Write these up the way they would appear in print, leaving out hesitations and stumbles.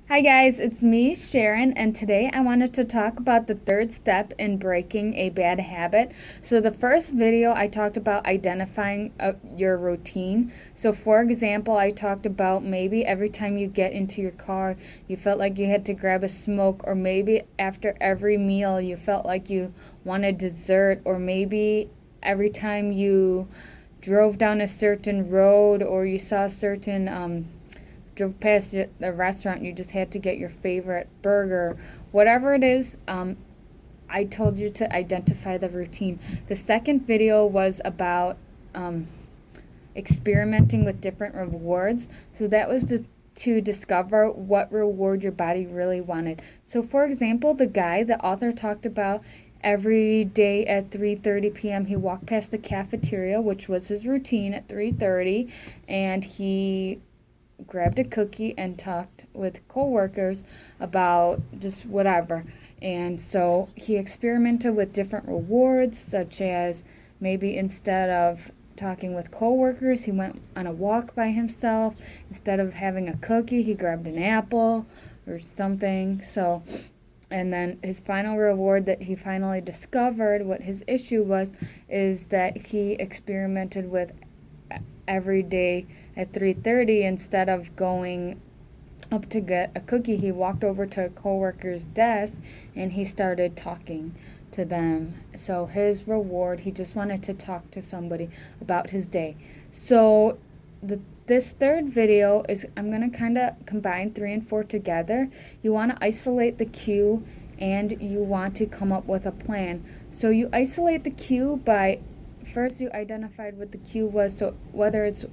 Hi guys, it's me, Sharon, and today I wanted to talk about the third step in breaking a bad habit. So the first video I talked about identifying your routine. So for example, I talked about maybe every time you get into your car, you felt like you had to grab a smoke, or maybe after every meal you felt like you wanted dessert, or maybe every time you drove down a certain road or you saw a certain drove past the restaurant, you just had to get your favorite burger, whatever it is. I told you to identify the routine. The second video was about experimenting with different rewards. So that was to discover what reward your body really wanted. So for example, the author talked about every day at 3:30 p.m. he walked past the cafeteria, which was his routine at 3:30, and he grabbed a cookie and talked with coworkers about just whatever. And so he experimented with different rewards, such as maybe instead of talking with coworkers, he went on a walk by himself. Instead of having a cookie, he grabbed an apple or something. So, and then his final reward that he finally discovered what his issue was is that he experimented with every day at 3:30. Instead of going up to get a cookie, he walked over to a coworker's desk and he started talking to them. So his reward, he just wanted to talk to somebody about his day. So this third video is, I'm going to kind of combine 3 and 4 together. You want to isolate the cue and you want to come up with a plan. So you isolate the cue by first you identified what the cue was. So whether it's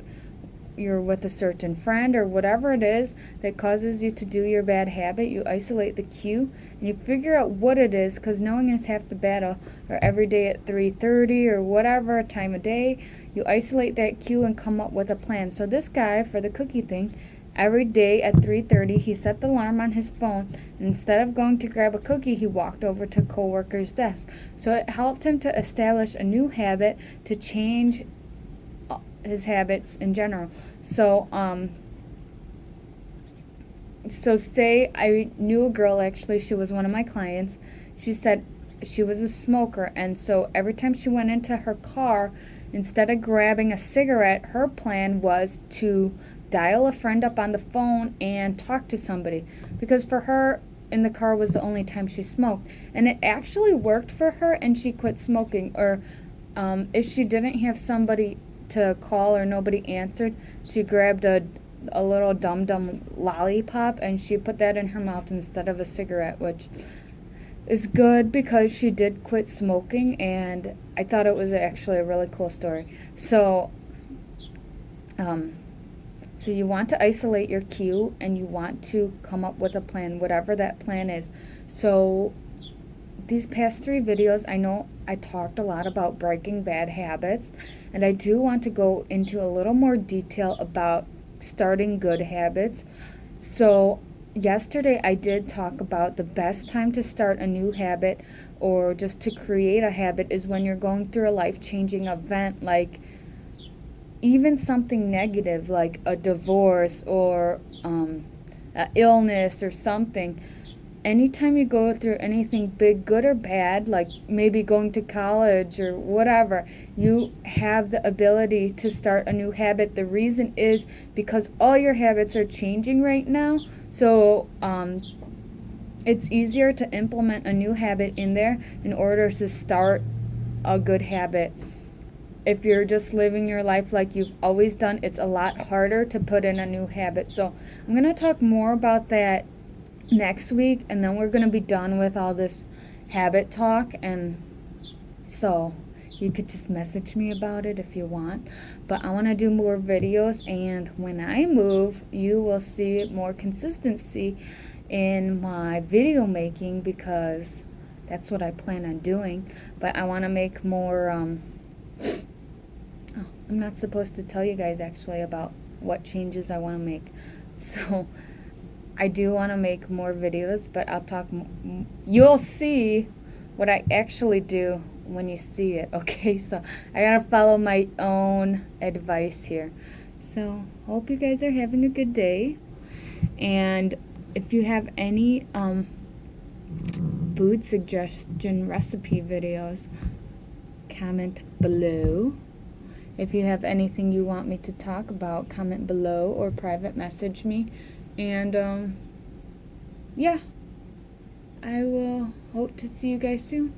you're with a certain friend or whatever it is that causes you to do your bad habit, you isolate the cue and you figure out what it is, because knowing is half the battle. Or every day at 3:30 or whatever time of day, you isolate that cue and come up with a plan. So this guy, for the cookie thing, every day at 3:30 he set the alarm on his phone, and instead of going to grab a cookie, he walked over to coworker's desk. So it helped him to establish a new habit, to change his habits in general. So say I knew a girl, actually she was one of my clients. She said she was a smoker, and so every time she went into her car, instead of grabbing a cigarette, her plan was to dial a friend up on the phone and talk to somebody, because for her, in the car was the only time she smoked, and it actually worked for her, and she quit smoking. Or if she didn't have somebody to call or nobody answered, she grabbed a little dum-dum lollipop and she put that in her mouth instead of a cigarette, which is good because she did quit smoking, and I thought it was actually a really cool story. So so you want to isolate your cue and you want to come up with a plan, whatever that plan is. So these past 3 videos, I know I talked a lot about breaking bad habits, and I do want to go into a little more detail about starting good habits. So yesterday I did talk about the best time to start a new habit, or just to create a habit, is when you're going through a life-changing event, like even something negative like a divorce or an illness or something. Anytime you go through anything big, good or bad, like maybe going to college or whatever, you have the ability to start a new habit. The reason is because all your habits are changing right now. So it's easier to implement a new habit in there in order to start a good habit. If you're just living your life like you've always done, it's a lot harder to put in a new habit. So I'm going to talk more about that next week, and then we're going to be done with all this habit talk. And so you could just message me about it if you want, but I want to do more videos, and when I move you will see more consistency in my video making, because that's what I plan on doing. But I want to make more I'm not supposed to tell you guys actually about what changes I want to make. So I do want to make more videos, but I'll talk. You'll see what I actually do when you see it, okay? So I gotta follow my own advice here. So hope you guys are having a good day, and if you have any food suggestion recipe videos, comment below. If you have anything you want me to talk about, comment below or private message me. And yeah, I will hope to see you guys soon.